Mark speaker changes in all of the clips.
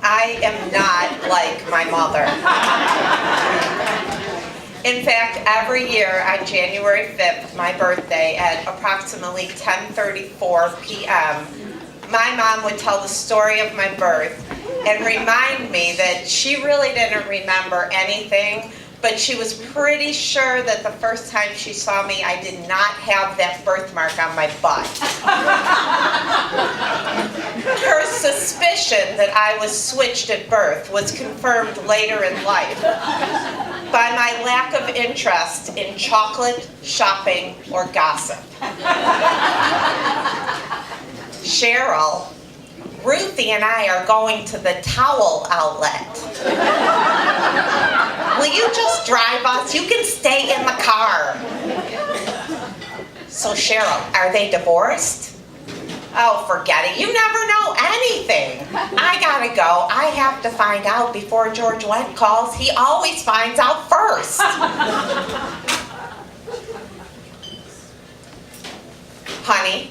Speaker 1: I am not like my mother. In fact, every year on January 5th, my birthday, at approximately 10:34 p.m., my mom would tell the story of my birth and remind me that she really didn't remember anything, but she was pretty sure that the first time she saw me, I did not have that birthmark on my butt. Her suspicion that I was switched at birth was confirmed later in life by my lack of interest in chocolate, shopping, or gossip. Cheryl, Ruthie and I are going to the towel outlet. Will you just drive us? You can stay in the car. So Cheryl, are they divorced? Oh, forget it. You never know anything. I gotta go. I have to find out before George Wendt calls. He always finds out first. Honey,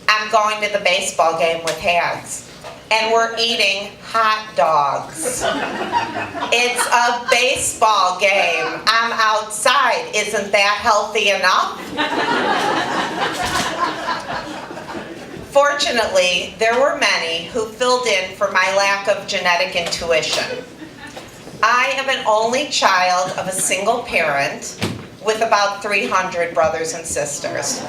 Speaker 1: I'm going to the baseball game with Hags, and we're eating hot dogs. It's a baseball game. I'm outside. Isn't that healthy enough? Fortunately, there were many who filled in for my lack of genetic intuition. I am an only child of a single parent with about 300 brothers and sisters.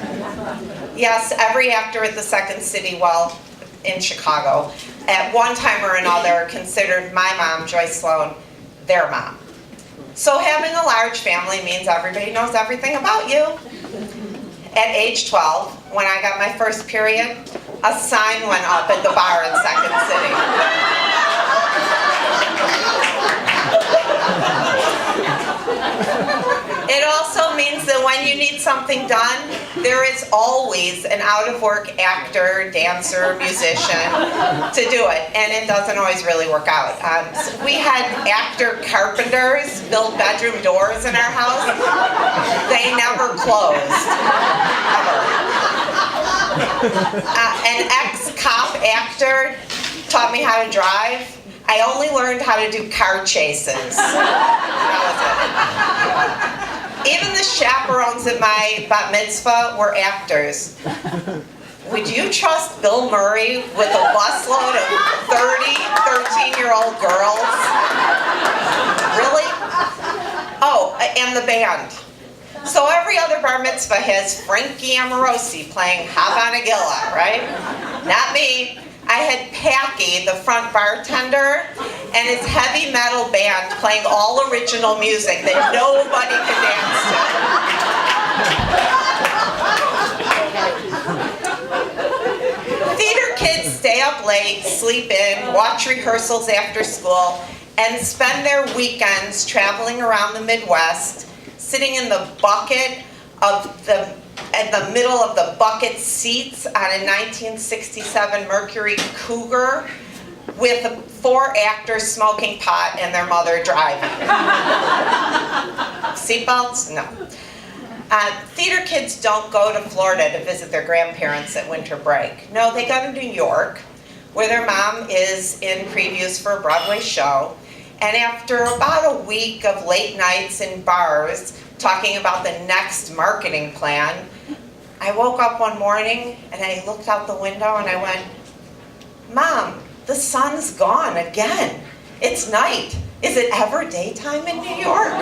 Speaker 1: Yes, every actor at the Second City, well, in Chicago, at one time or another considered my mom, Joyce Sloane, their mom. So having a large family means everybody knows everything about you. At age 12, when I got my first period, a sign went up at the bar in Second City. It also means that when you need something done, there is always an out-of-work actor, dancer, musician to do it, and it doesn't always really work out. So we had actor carpenters build bedroom doors in our house. They never closed, ever. An ex-cop actor taught me how to drive. I only learned how to do car chases. That was it. Even the chaperones at my bat mitzvah were actors. Would you trust Bill Murray with a busload of 13-year-old girls? Really? Oh, and the band. So every other bar mitzvah has Frankie Amorosi playing Havanagilla, right? Not me. I had Packy, the front bartender, and his heavy metal band playing all original music that nobody could dance to. Theater kids stay up late, sleep in, watch rehearsals after school, and spend their weekends traveling around the Midwest, sitting in the bucket of in the middle of the bucket seats on a 1967 Mercury Cougar with 4 actors smoking pot and their mother driving. Seatbelts? No. Theater kids don't go to Florida to visit their grandparents at winter break. No, they go to New York, where their mom is in previews for a Broadway show. And after about a week of late nights in bars talking about the next marketing plan, I woke up one morning and I looked out the window and I went, Mom, the sun's gone again. It's night. Is it ever daytime in New York?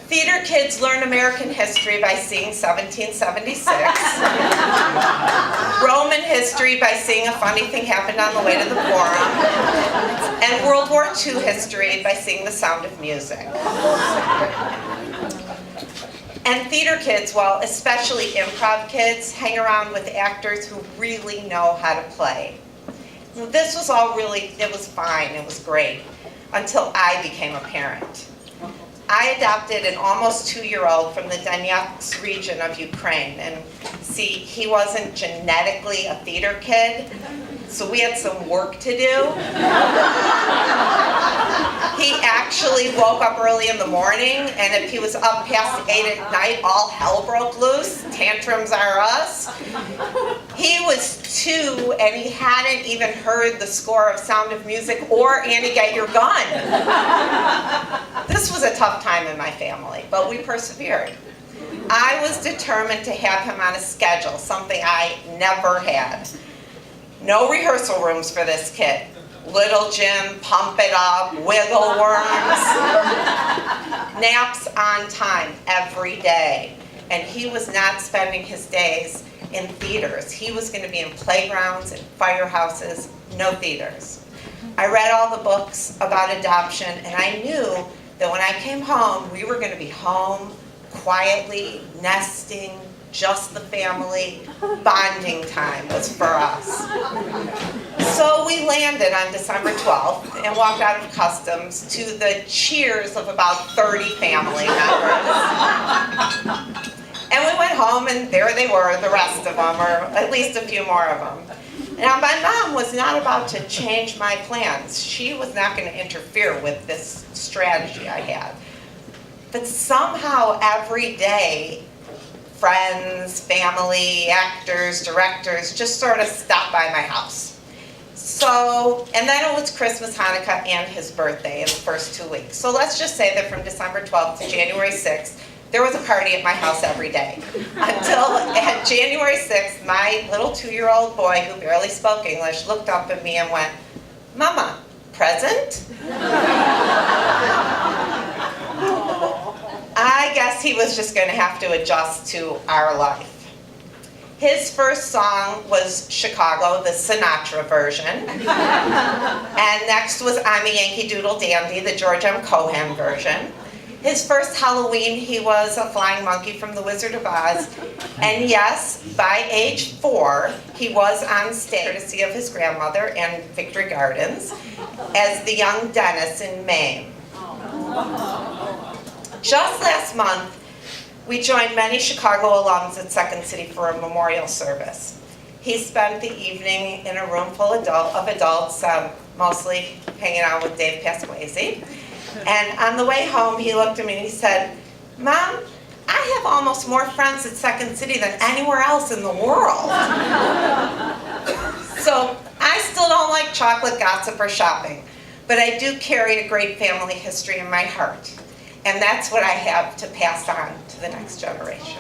Speaker 1: Theater kids learn American history by seeing 1776. Roman history by seeing a funny thing happened on the way to the Forum. And World War II history by seeing The Sound of Music. And theater kids, well, especially improv kids, hang around with actors who really know how to play. This was all really, it was fine, it was great, until I became a parent. I adopted an almost 2-year-old from the Donetsk region of Ukraine, and see, he wasn't genetically a theater kid, so we had some work to do. He actually woke up early in the morning, and if he was up past 8 at night, all hell broke loose. Tantrums are us. He was 2, and he hadn't even heard the score of Sound of Music or Annie Get Your Gun. This was a tough time in my family, but we persevered. I was determined to have him on a schedule, something I never had. No rehearsal rooms for this kid. Little Jim, pump it up, wiggle worms. Naps on time every day. And he was not spending his days in theaters. He was going to be in playgrounds and firehouses, no theaters. I read all the books about adoption, and I knew that when I came home, we were going to be home, quietly, nesting, just the family. Bonding time was for us. So we landed on December 12th and walked out of customs to the cheers of about 30 family members. And we went home, and there they were, the rest of them, or at least a few more of them. Now, my mom was not about to change my plans. She was not going to interfere with this strategy I had. But somehow every day, friends, family, actors, directors just sort of stopped by my house. So, and then it was Christmas, Hanukkah, and his birthday in the first 2 weeks. So let's just say that from December 12th to January 6th, there was a party at my house every day. Until at January 6th, my little 2-year-old boy who barely spoke English looked up at me and went, "Mama, present?" I guess he was just going to have to adjust to our life. His first song was Chicago, the Sinatra version. And next was I'm a Yankee Doodle Dandy, the George M. Cohan version. His first Halloween, he was a flying monkey from The Wizard of Oz. And yes, by age 4, he was on stage, courtesy of his grandmother and Victory Gardens, as the young Dennis in Maine. Just last month, we joined many Chicago alums at Second City for a memorial service. He spent the evening in a room full of adults, mostly hanging out with Dave Pasquesi. And on the way home, he looked at me and he said, "Mom, I have almost more friends at Second City than anywhere else in the world." So I still don't like chocolate, gossip, or shopping, but I do carry a great family history in my heart. And that's what I have to pass on to the next generation.